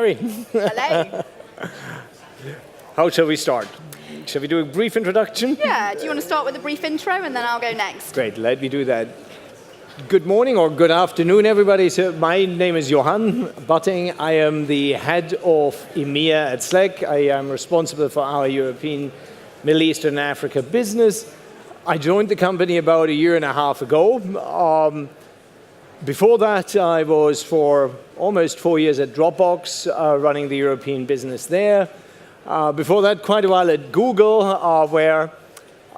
Mary. Hello. How shall we start? Shall we do a brief introduction? Yeah, do you want to start with a brief intro and then I'll go next? Great, let me do that. Good morning or good afternoon, everybody. So my name is Johann Butting. I am the head of EMEA at Slack. I am responsible for our European, Middle East and Africa business. I joined the company about a year and a half ago. Before that, I was for almost 4 years at Dropbox, running the European business there. Before that, quite a while at Google, where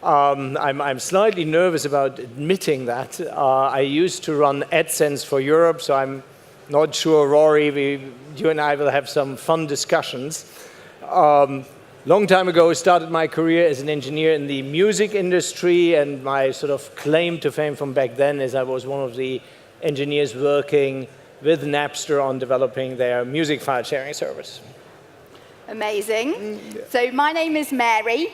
I'm slightly nervous about admitting that. I used to run AdSense for Europe, so I'm not sure, Rory, you and I will have some fun discussions. Long time ago, started my career as an engineer in the music industry, and my sort of claim to fame from back then is I was one of the engineers working with Napster on developing their music file sharing service. Amazing. So my name is Mary.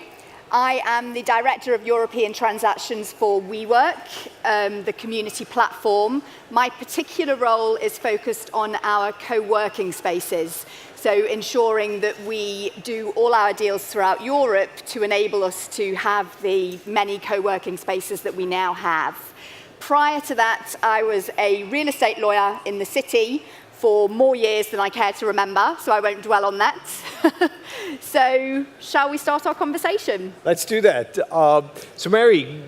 I am the Director of European Transactions for WeWork, the community platform. My particular role is focused on our co-working spaces, so ensuring that we do all our deals throughout Europe to enable us to have the many co-working spaces that we now have. Prior to that, I was a real estate lawyer in the city for more years than I care to remember, so I won't dwell on that. So, shall we start our conversation? Let's do that. So Mary,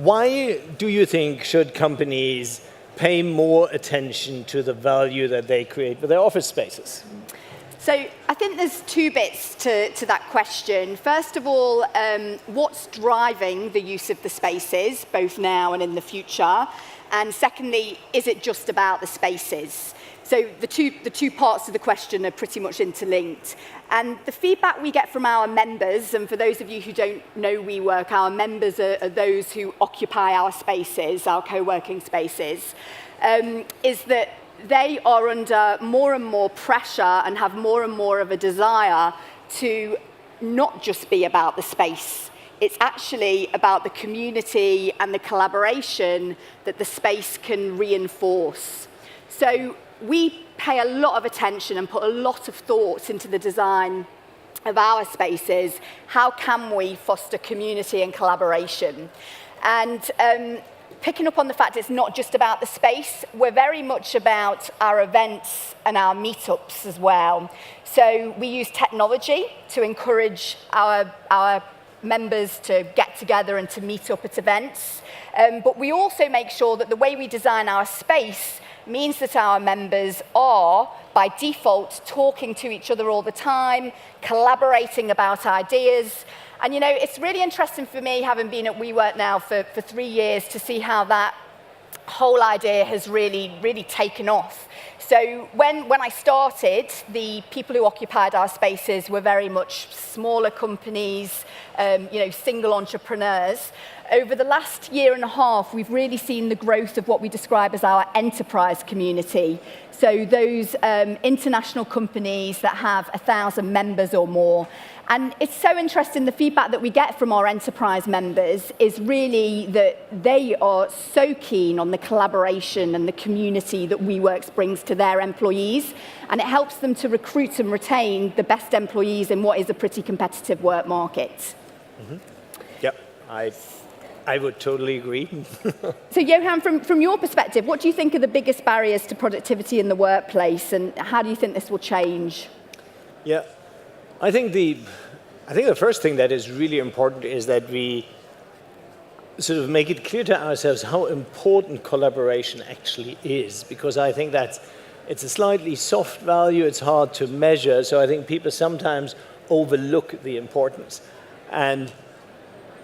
why do you think should companies pay more attention to the value that they create with their office spaces? So I think there's two bits to that question. First of all, what's driving the use of the spaces, both now and in the future? And secondly, is it just about the spaces? So the two parts of the question are pretty much interlinked. And the feedback we get from our members, and for those of you who don't know WeWork, our members are those who occupy our spaces, our co-working spaces, is that they are under more and more pressure and have more and more of a desire to not just be about the space. It's actually about the community and the collaboration that the space can reinforce. So we pay a lot of attention and put a lot of thought into the design of our spaces. How can we foster community and collaboration? And picking up on the fact it's not just about the space, we're very much about our events and our meetups as well. So we use technology to encourage our members to get together and to meet up at events. But we also make sure that the way we design our space means that our members are, by default, talking to each other all the time, collaborating about ideas. And you know, it's really interesting for me, having been at WeWork now for 3 years, to see how that whole idea has really taken off. So when I started, the people who occupied our spaces were very much smaller companies, single entrepreneurs. Over the last year and a half, we've really seen the growth of what we describe as our enterprise community. So those international companies that have 1,000 members or more. And it's so interesting, the feedback that we get from our enterprise members is really that they are so keen on the collaboration and the community that WeWork brings to their employees. And it helps them to recruit and retain the best employees in what is a pretty competitive work market. Mm-hmm. Yep, I would totally agree. So Johann, from your perspective, what do you think are the biggest barriers to productivity in the workplace, and how do you think this will change? Yeah, I think the first thing that is really important is that we sort of make it clear to ourselves how important collaboration actually is, because I think that it's a slightly soft value, it's hard to measure, so I think people sometimes overlook the importance. And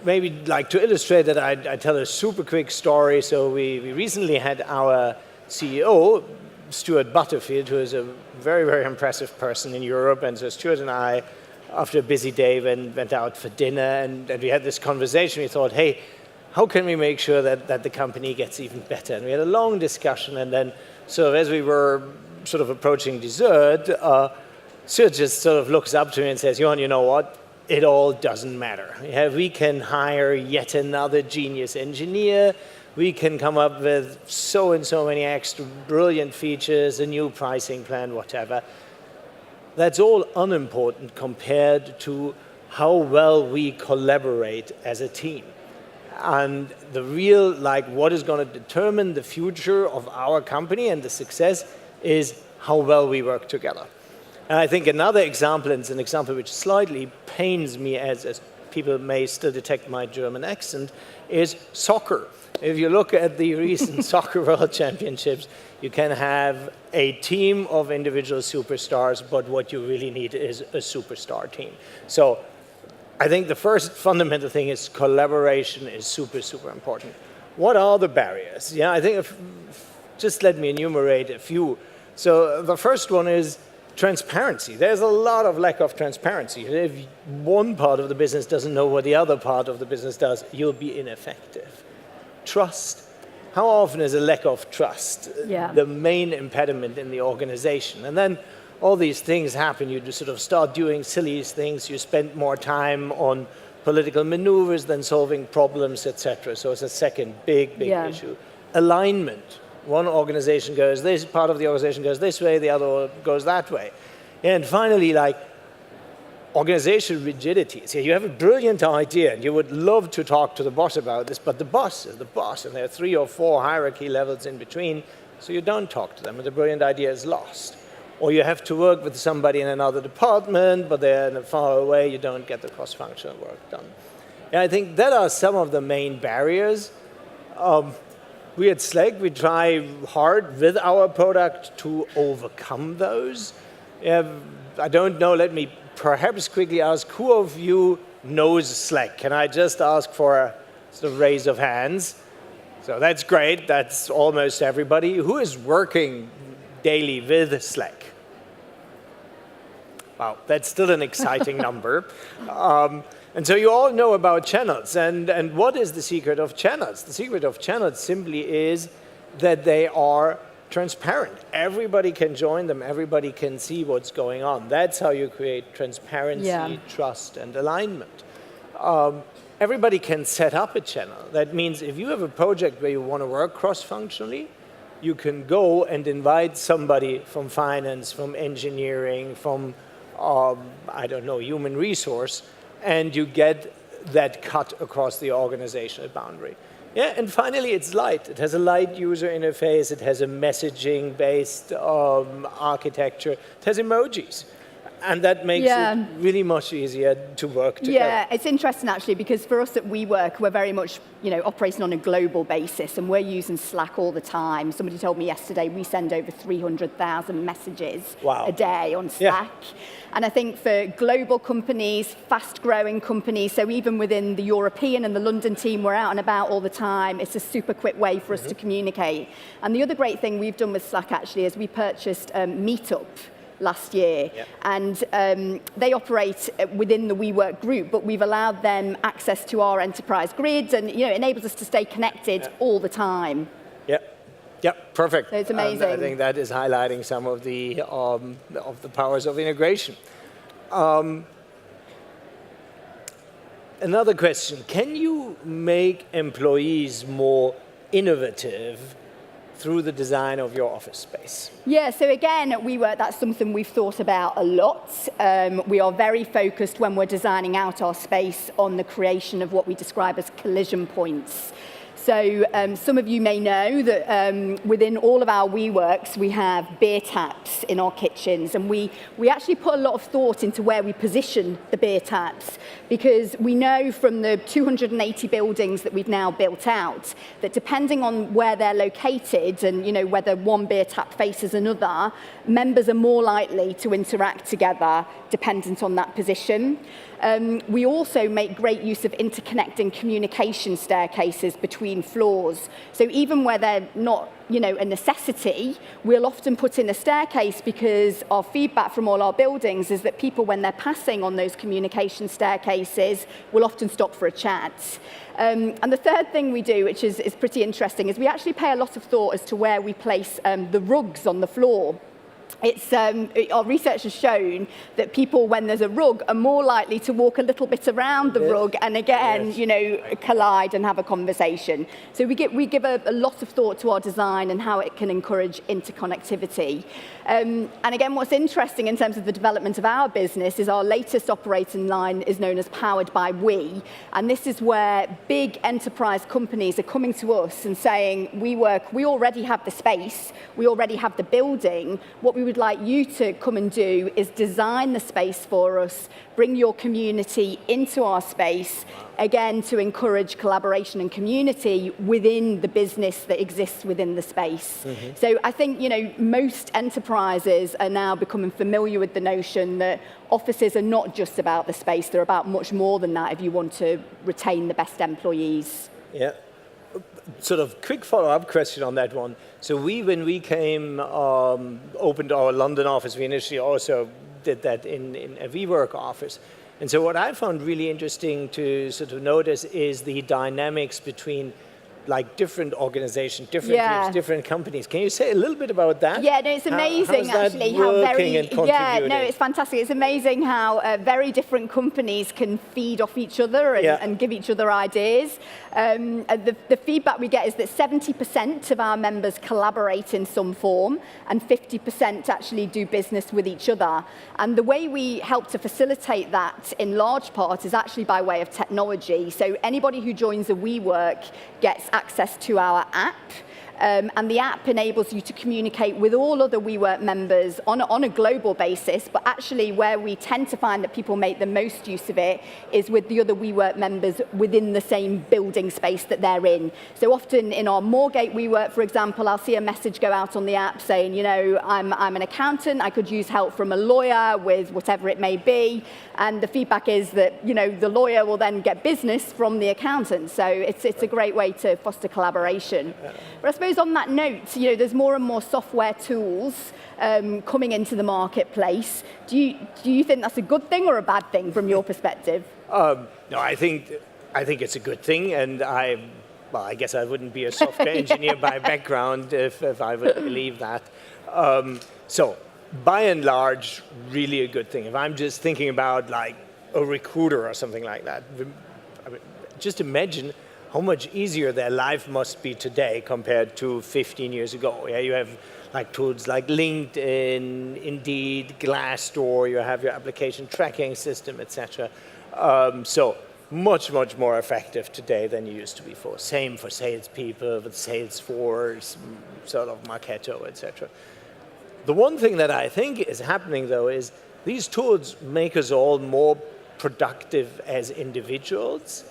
maybe like to illustrate that, I tell a super quick story. So we recently had our CEO, Stuart Butterfield, who is a very, very impressive person in Europe. And so Stuart and I, after a busy day, went out for dinner, and we had this conversation. We thought, hey, how can we make sure that the company gets even better? And we had a long discussion, and then so as we were sort of approaching dessert, Stuart just sort of looks up to me and says, Johann, you know what? It all doesn't matter. Yeah, we can hire yet another genius engineer. We can come up with so and so many extra brilliant features, a new pricing plan, whatever. that's all unimportant compared to how well we collaborate as a team. And the real, what is going to determine the future of our company and the success is how well we work together. And I think another example, and it's an example which slightly pains me as people may still detect my German accent, is soccer. If you look at the recent Soccer World Championships, you can have a team of individual superstars, but what you really need is a superstar team. So I think the first fundamental thing is collaboration is super, super important. What are the barriers? Yeah, I think just let me enumerate a few. So the first one is transparency. There's a lot of lack of transparency. If one part of the business doesn't know what the other part of the business does, you'll be ineffective. Trust. How often is a lack of trust the main impediment in the organization? And then all these things happen. You just sort of start doing silly things. You spend more time on political maneuvers than solving problems, etc. So it's a second big issue. Alignment. One organization goes this, part of the organization goes this way, the other goes that way. And finally, organizational rigidity. So you have a brilliant idea and you would love to talk to the boss about this, but the boss is the boss and there are 3 or 4 hierarchy levels in between, so you don't talk to them and the brilliant idea is lost. Or you have to work with somebody in another department, but they're far away, you don't get the cross-functional work done. And I think that are some of the main barriers. We at Slack, we try hard with our product to overcome those. I don't know, let me perhaps quickly ask, who of you knows Slack? Can I just ask for a sort of raise of hands? So that's great, that's almost everybody. Who is working daily with Slack? Wow, that's still an exciting number. And so you all know about channels. And what is the secret of channels? The secret of channels simply is that they are transparent. Everybody can join them. Everybody can see what's going on. That's how you create transparency, trust, and alignment. Everybody can set up a channel. That means if you have a project where you want to work cross-functionally, you can go and invite somebody from finance, from engineering, from, human resource, and you get that cut across the organizational boundary. Yeah, and finally, it's light. It has a light user interface. It has a messaging-based architecture. It has emojis. And that makes it really much easier to work together. Yeah, it's interesting actually because for us at WeWork, we're very much operating on a global basis and we're using Slack all the time. Somebody told me yesterday we send over 300,000 messages a day on Slack. Yeah. And I think for global companies, fast-growing companies, so even within the European and the London team, we're out and about all the time. It's a super quick way for us to communicate. And the other great thing we've done with Slack actually is we purchased Meetup last year, and they operate within the WeWork group, but we've allowed them access to our enterprise grid, and it enables us to stay connected all the time. Yeah, perfect. So it's amazing. I think that is highlighting some of the powers of integration. Another question: can you make employees more innovative through the design of your office space? Yeah, so again, at WeWork, that's something we've thought about a lot. We are very focused when we're designing out our space on the creation of what we describe as collision points. So some of you may know that within all of our WeWorks, we have beer taps in our kitchens, and we actually put a lot of thought into where we position the beer taps, because we know from the 280 buildings that we've now built out that depending on where they're located and whether one beer tap faces another, members are more likely to interact together dependent on that position. We also make great use of interconnecting communication staircases between floors. So even where they're not, a necessity, we'll often put in a staircase because our feedback from all our buildings is that people, when they're passing on those communication staircases, will often stop for a chat. And the third thing we do, which is pretty interesting, is we actually pay a lot of thought as to where we place the rugs on the floor. Our research has shown that people, when there's a rug, are more likely to walk a little bit around the rug and again, collide and have a conversation. So we give a lot of thought to our design and how it can encourage interconnectivity. And again, what's interesting in terms of the development of our business is our latest operating line is known as Powered by We. And this is where big enterprise companies are coming to us and saying, we already have the space, we already have the building. What we would like you to come and do is design the space for us, bring your community into our space, again, to encourage collaboration and community within the business that exists within the space. Mm-hmm. So I think, most enterprises are now becoming familiar with the notion that offices are not just about the space, they're about much more than that if you want to retain the best employees. Yeah. Sort of quick follow-up question on that one. So when we came, opened our London office, we initially also did that in a WeWork office. And so what I found really interesting to sort of notice is the dynamics between like different organizations, different groups, different companies. Can you say a little bit about that? Yeah, no, it's amazing actually how it's fantastic. It's amazing how very different companies can feed off each other and give each other ideas. The feedback we get is that 70% of our members collaborate in some form and 50% actually do business with each other. And the way we help to facilitate that in large part is actually by way of technology. So anybody who joins a WeWork gets access to our app. And the app enables you to communicate with all other WeWork members on a global basis, but actually where we tend to find that people make the most use of it is with the other WeWork members within the same building space that they're in. So often in our Moorgate WeWork, for example, I'll see a message go out on the app saying, I'm an accountant, I could use help from a lawyer with whatever it may be. And the feedback is that, the lawyer will then get business from the accountant. So it's a great way to foster collaboration. But I suppose on that note, there's more and more software tools coming into the marketplace. Do you think that's a good thing or a bad thing from your perspective? No, I think it's a good thing, and I guess I wouldn't be a software engineer by background if I would believe that. So, by and large, really a good thing. If I'm just thinking about like a recruiter or something like that, just imagine how much easier their life must be today compared to 15 years ago. Yeah, you have like tools like LinkedIn, Indeed, Glassdoor, you have your application tracking system, etc. So much more effective today than you used to be before. Same for salespeople with Salesforce, sort of Marketo, etc. The one thing that I think is happening though is these tools make us all more productive as individuals.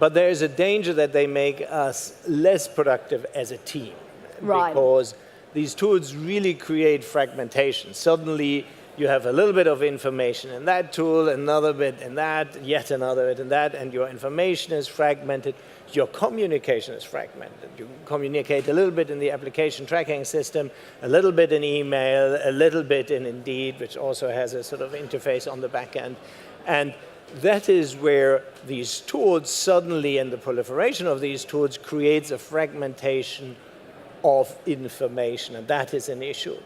But there's a danger that they make us less productive as a team. Right. Because these tools really create fragmentation. Suddenly, you have a little bit of information in that tool, another bit in that, yet another bit in that, and your information is fragmented. Your communication is fragmented. You communicate a little bit in the application tracking system, a little bit in email, a little bit in Indeed, which also has a sort of interface on the back end. And that is where these tools suddenly, and the proliferation of these tools, creates a fragmentation of information, and that is an issue.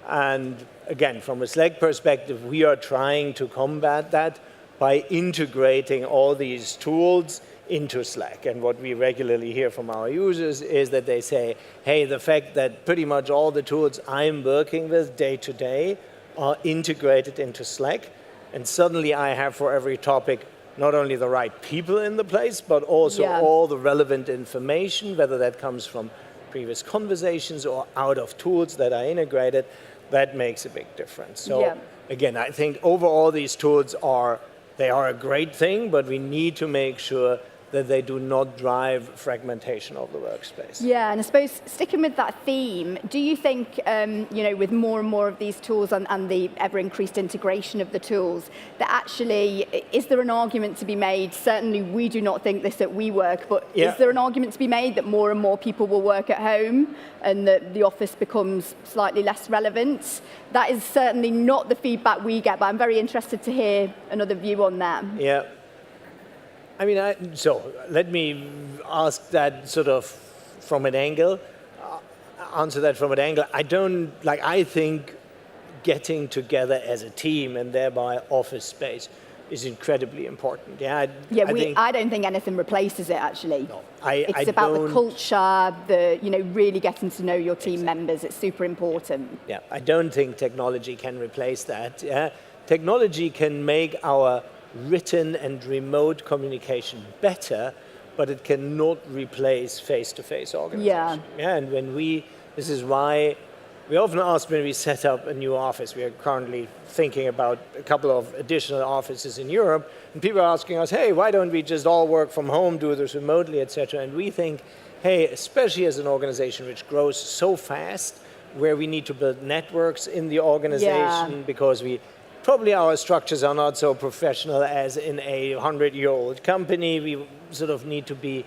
And again, from a Slack perspective, we are trying to combat that by integrating all these tools into Slack. And what we regularly hear from our users is that they say, hey, the fact that pretty much all the tools I'm working with day to day are integrated into Slack, and suddenly I have for every topic not only the right people in the place, but also all the relevant information, whether that comes from previous conversations or out of tools that are integrated. That makes a big difference. So again, I think overall these tools are a great thing, but we need to make sure that they do not drive fragmentation of the workspace. Yeah, and I suppose sticking with that theme, do you think, with more and more of these tools and the ever-increased integration of the tools, that actually, is there an argument to be made, certainly we do not think this at WeWork, but is there an argument to be made that more and more people will work at home and that the office becomes slightly less relevant? That is certainly not the feedback we get, but I'm very interested to hear another view on that. Yeah. I mean, so let me ask that sort of from an angle, answer that from an angle. I think getting together as a team and thereby office space is incredibly important. Yeah, I don't think anything replaces it, actually. No, it's about the culture, really getting to know your team members. It's super important. Yeah, I don't think technology can replace that. Yeah? Technology can make our written and remote communication better, but it cannot replace face-to-face organization. Yeah, and this is why we often ask when we set up a new office. We are currently thinking about a couple of additional offices in Europe, and people are asking us, hey, why don't we just all work from home, do this remotely, etc. And we think, hey, especially as an organization which grows so fast, where we need to build networks in the organization because probably our structures are not so professional as in a 100-year-old company. We sort of need to be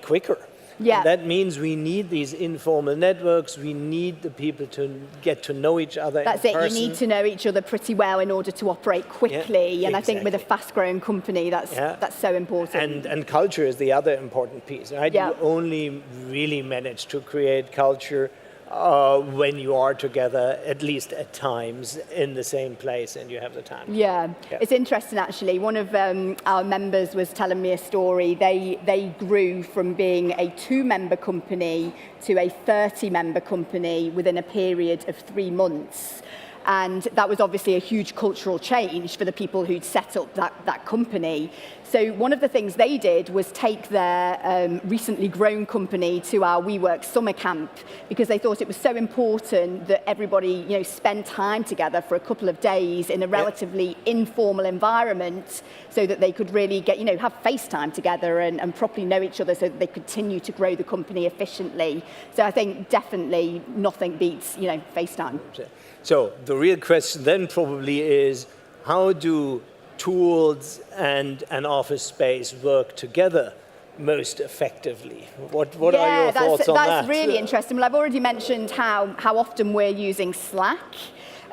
quicker. Yeah. And that means we need these informal networks. We need the people to get to know each other in person. That's it. You need to know each other pretty well in order to operate quickly. Yeah, and I think with a fast-growing company, that's so important. And culture is the other important piece, right? Yeah. You only really manage to create culture when you are together, at least at times, in the same place and you have the time. Yeah. It's interesting, actually. One of our members was telling me a story. They grew from being a 2-member company to a 30-member company within a period of 3 months. And that was obviously a huge cultural change for the people who'd set up that company. So one of the things they did was take their recently grown company to our WeWork summer camp, because they thought it was so important that everybody, spend time together for a couple of days in a relatively informal environment, so that they could really get, have face time together and properly know each other, so that they continue to grow the company efficiently. So I think definitely nothing beats, face time. So the real question then probably is, how do tools and an office space work together most effectively? What are your thoughts on that? That's really interesting. Well, I've already mentioned how often we're using Slack.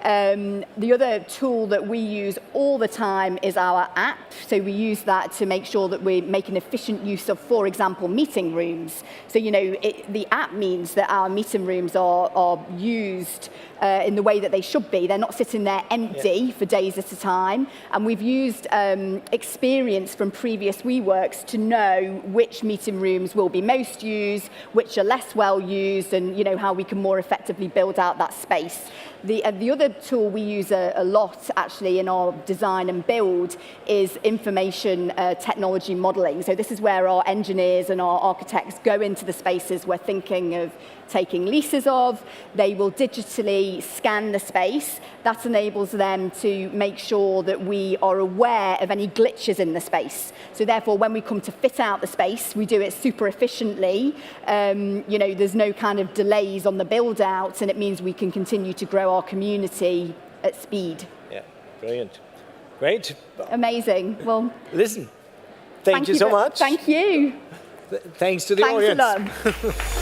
The other tool that we use all the time is our app. So we use that to make sure that we're making efficient use of, for example, meeting rooms. So, the app means that our meeting rooms are used in the way that they should be. They're not sitting there empty for days at a time. And we've used experience from previous WeWorks to know which meeting rooms will be most used, which are less well used, and how we can more effectively build out that space. The other tool we use a lot, actually, in our design and build is information technology modeling. So this is where our engineers and our architects go into the spaces we're thinking of taking leases of. They will digitally scan the space. That enables them to make sure that we are aware of any glitches in the space. So therefore, when we come to fit out the space, we do it super efficiently. There's no kind of delays on the build out, and it means we can continue to grow our community at speed. Yeah, brilliant. Great. Amazing. Well, listen, thank you so much. Thank you. Thanks to the audience. Thanks a lot.